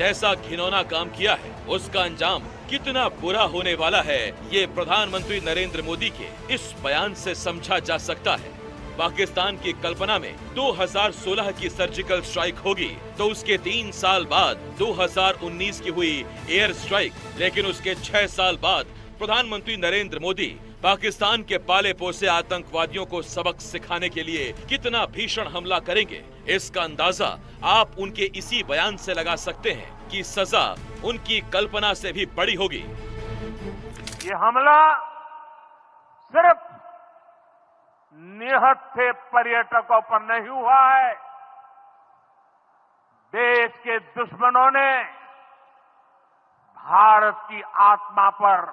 जैसा घिनौना काम किया है उसका अंजाम कितना बुरा होने वाला है, ये प्रधानमंत्री नरेंद्र मोदी के इस बयान से समझा जा सकता है। पाकिस्तान की कल्पना में 2016 की सर्जिकल स्ट्राइक होगी तो उसके 3 साल बाद 2019 की हुई एयर स्ट्राइक, लेकिन उसके 6 साल बाद प्रधानमंत्री नरेंद्र मोदी पाकिस्तान के पाले पोसे आतंकवादियों को सबक सिखाने के लिए कितना भीषण हमला करेंगे, इसका अंदाजा आप उनके इसी बयान से लगा सकते हैं कि सजा उनकी कल्पना से भी बड़ी होगी। ये हमला सिर्फ निहत्थे पर्यटकों पर नहीं हुआ है, देश के दुश्मनों ने भारत की आत्मा पर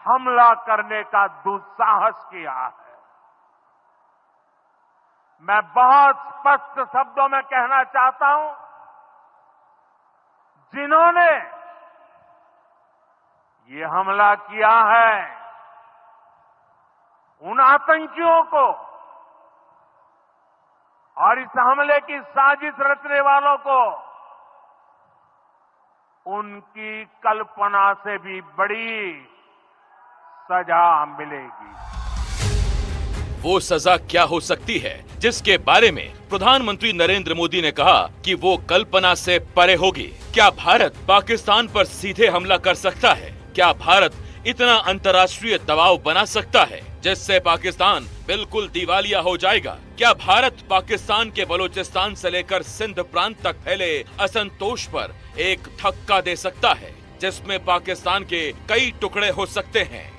हमला करने का दुस्साहस किया है। मैं बहुत स्पष्ट शब्दों में कहना चाहता हूं, जिन्होंने ये हमला किया है उन आतंकियों को और इस हमले की साजिश रचने वालों को उनकी कल्पना से भी बड़ी सजा मिलेगी। वो सजा क्या हो सकती है जिसके बारे में प्रधानमंत्री नरेंद्र मोदी ने कहा कि वो कल्पना से परे होगी? क्या भारत पाकिस्तान पर सीधे हमला कर सकता है? क्या भारत इतना अंतर्राष्ट्रीय दबाव बना सकता है जिससे पाकिस्तान बिल्कुल दिवालिया हो जाएगा? क्या भारत पाकिस्तान के बलूचिस्तान से लेकर सिंध प्रांत तक फैले असंतोष पर एक धक्का दे सकता है जिसमें पाकिस्तान के कई टुकड़े हो सकते हैं?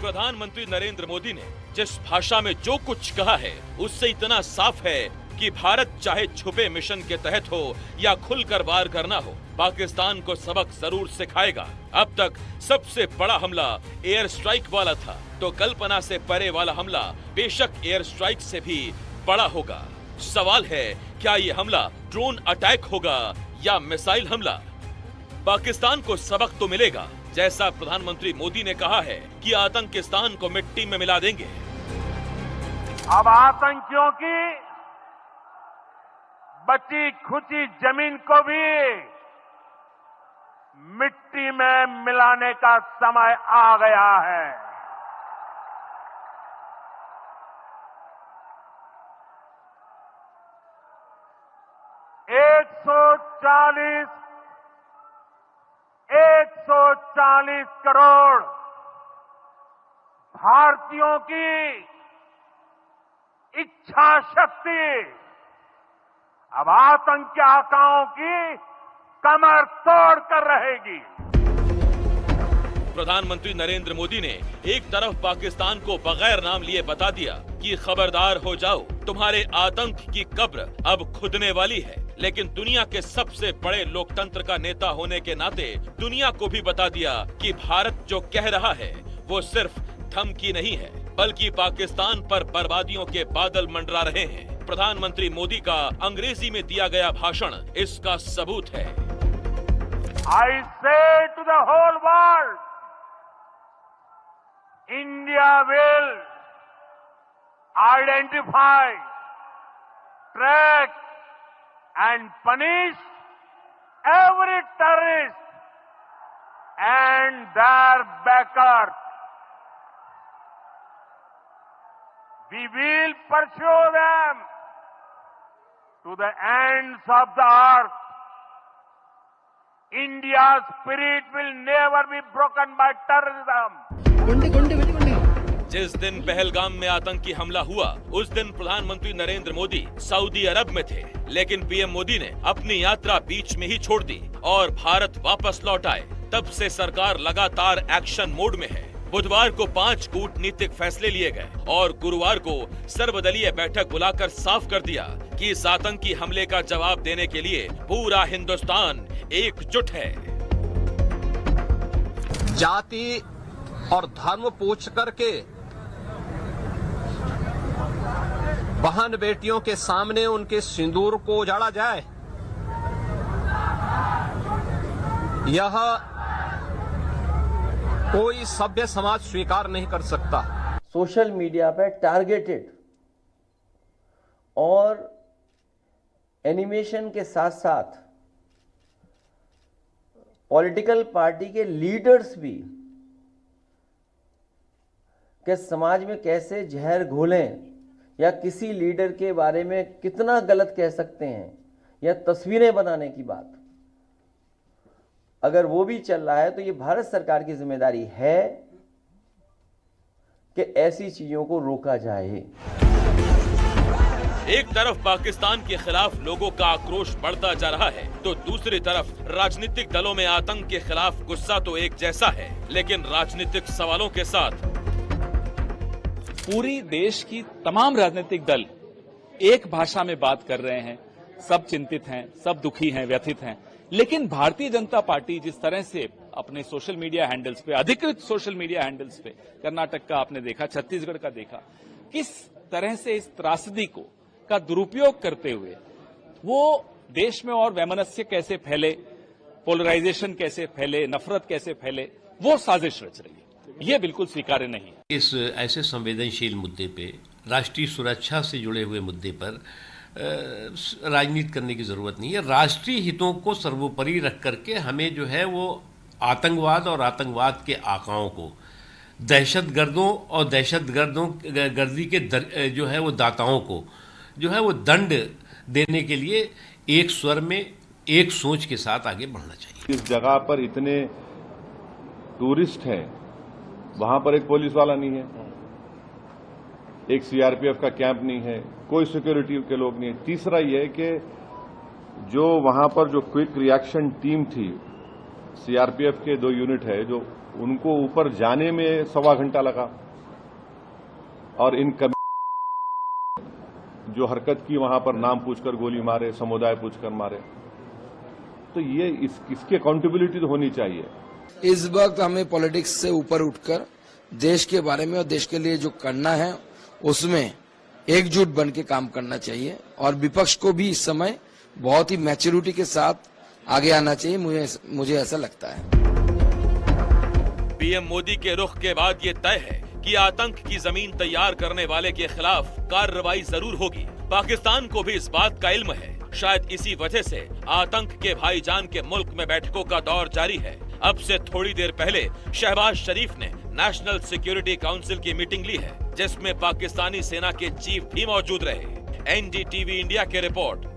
प्रधानमंत्री नरेंद्र मोदी ने जिस भाषा में जो कुछ कहा है उससे इतना साफ है कि भारत चाहे छुपे मिशन के तहत हो या खुलकर वार करना हो, पाकिस्तान को सबक जरूर सिखाएगा। अब तक सबसे बड़ा हमला एयर स्ट्राइक वाला था, तो कल्पना से परे वाला हमला बेशक एयर स्ट्राइक से भी बड़ा होगा। सवाल है, क्या ये हमला ड्रोन अटैक होगा या मिसाइल हमला? पाकिस्तान को सबक तो मिलेगा, जैसा प्रधानमंत्री मोदी ने कहा है कि आतंकिस्तान को मिट्टी में मिला देंगे। अब आतंकियों की बची खुची जमीन को भी मिट्टी में मिलाने का समय आ गया है। एक सौ 140 करोड़ भारतीयों की इच्छा शक्ति अब आतंकी आकाओं की कमर तोड़ कर रहेगी। प्रधानमंत्री नरेंद्र मोदी ने एक तरफ पाकिस्तान को बगैर नाम लिए बता दिया कि खबरदार हो जाओ, तुम्हारे आतंक की कब्र अब खुदने वाली है, लेकिन दुनिया के सबसे बड़े लोकतंत्र का नेता होने के नाते दुनिया को भी बता दिया कि भारत जो कह रहा है वो सिर्फ धमकी नहीं है, बल्कि पाकिस्तान पर बर्बादियों के बादल मंडरा रहे हैं। प्रधानमंत्री मोदी का अंग्रेजी में दिया गया भाषण इसका सबूत है। I say to the whole world, India will identify, track and punish every terrorist and their backers. We will pursue them to the ends of the earth. India's spirit will never be broken by terrorism. जिस दिन पहलगाम में आतंकी हमला हुआ उस दिन प्रधानमंत्री Narendra Modi Saudi अरब में थे, लेकिन पीएम मोदी ने अपनी यात्रा बीच में ही छोड़ दी और भारत वापस लौट आए। तब से सरकार लगातार एक्शन मोड में है। बुधवार को 5 कूटनीतिक फैसले लिए गए और गुरुवार को सर्वदलीय बैठक बुलाकर साफ कर दिया कि इस आतंकी हमले का जवाब देने के लिए पूरा हिंदुस्तान एकजुट है। जाति और धर्म पूछ करके बहन बेटियों के सामने उनके सिंदूर को उजाड़ा जाए, यह कोई सभ्य समाज स्वीकार नहीं कर सकता। सोशल मीडिया पे टारगेटेड और एनिमेशन के साथ साथ पॉलिटिकल पार्टी के लीडर्स भी कि समाज में कैसे जहर घोलें या किसी लीडर के बारे में कितना गलत कह सकते हैं या तस्वीरें बनाने की बात, अगर वो भी चल रहा है तो ये भारत सरकार की जिम्मेदारी है कि ऐसी चीजों को रोका जाए। एक तरफ पाकिस्तान के खिलाफ लोगों का आक्रोश बढ़ता जा रहा है तो दूसरी तरफ राजनीतिक दलों में आतंक के खिलाफ गुस्सा तो एक जैसा है, लेकिन राजनीतिक सवालों के साथ पूरी देश की तमाम राजनीतिक दल एक भाषा में बात कर रहे हैं। सब चिंतित हैं, सब दुखी हैं, व्यथित हैं। लेकिन भारतीय जनता पार्टी जिस तरह से अपने सोशल मीडिया हैंडल्स पे, अधिकृत सोशल मीडिया हैंडल्स पे, कर्नाटक का आपने देखा, छत्तीसगढ़ का देखा, किस तरह से इस त्रासदी का दुरुपयोग करते हुए वो देश में और वैमनस्य कैसे फैले, पोलराइजेशन कैसे फैले, नफरत कैसे फैले, वो साजिश रच रही है। ये बिल्कुल स्वीकार्य नहीं है। इस ऐसे संवेदनशील मुद्दे पे, राष्ट्रीय सुरक्षा से जुड़े हुए मुद्दे पर राजनीति करने की जरूरत नहीं है। राष्ट्रीय हितों को सर्वोपरि रख करके हमें जो है वो आतंकवाद और आतंकवाद के आकाओं को, दहशतगर्दों और गर्दी के जो है वो दाताओं को जो है वो दंड देने के लिए एक स्वर में, एक सोच के साथ आगे बढ़ना चाहिए। इस जगह पर इतने टूरिस्ट हैं, वहां पर एक पुलिस वाला नहीं है, एक सीआरपीएफ का कैंप नहीं है, कोई सिक्योरिटी के लोग नहीं है। तीसरा ये कि जो वहां पर जो क्विक रिएक्शन टीम थी, सीआरपीएफ के 2 यूनिट है, जो उनको ऊपर जाने में 1.25 घंटा लगा, और इन जो हरकत की वहां पर नाम पूछकर गोली मारे, समुदाय पूछकर मारे, तो ये इसकी अकाउंटेबिलिटी तो होनी चाहिए। इस वक्त हमें पॉलिटिक्स से ऊपर उठकर देश के बारे में और देश के लिए जो करना है उसमें एकजुट बन के काम करना चाहिए, और विपक्ष को भी इस समय बहुत ही मैच्योरिटी के साथ आगे आना चाहिए, मुझे ऐसा लगता है। पीएम मोदी के रुख के बाद ये तय है कि आतंक की जमीन तैयार करने वाले के खिलाफ कार्रवाई जरूर होगी। पाकिस्तान को भी इस बात का इल्म है। शायद इसी वजह से आतंक के भाईजान के मुल्क में बैठकों का दौर जारी है। अब से थोड़ी देर पहले शहबाज शरीफ ने नेशनल सिक्योरिटी काउंसिल की मीटिंग ली है, जिसमें पाकिस्तानी सेना के चीफ भी मौजूद रहे। एनडीटीवी इंडिया की रिपोर्ट।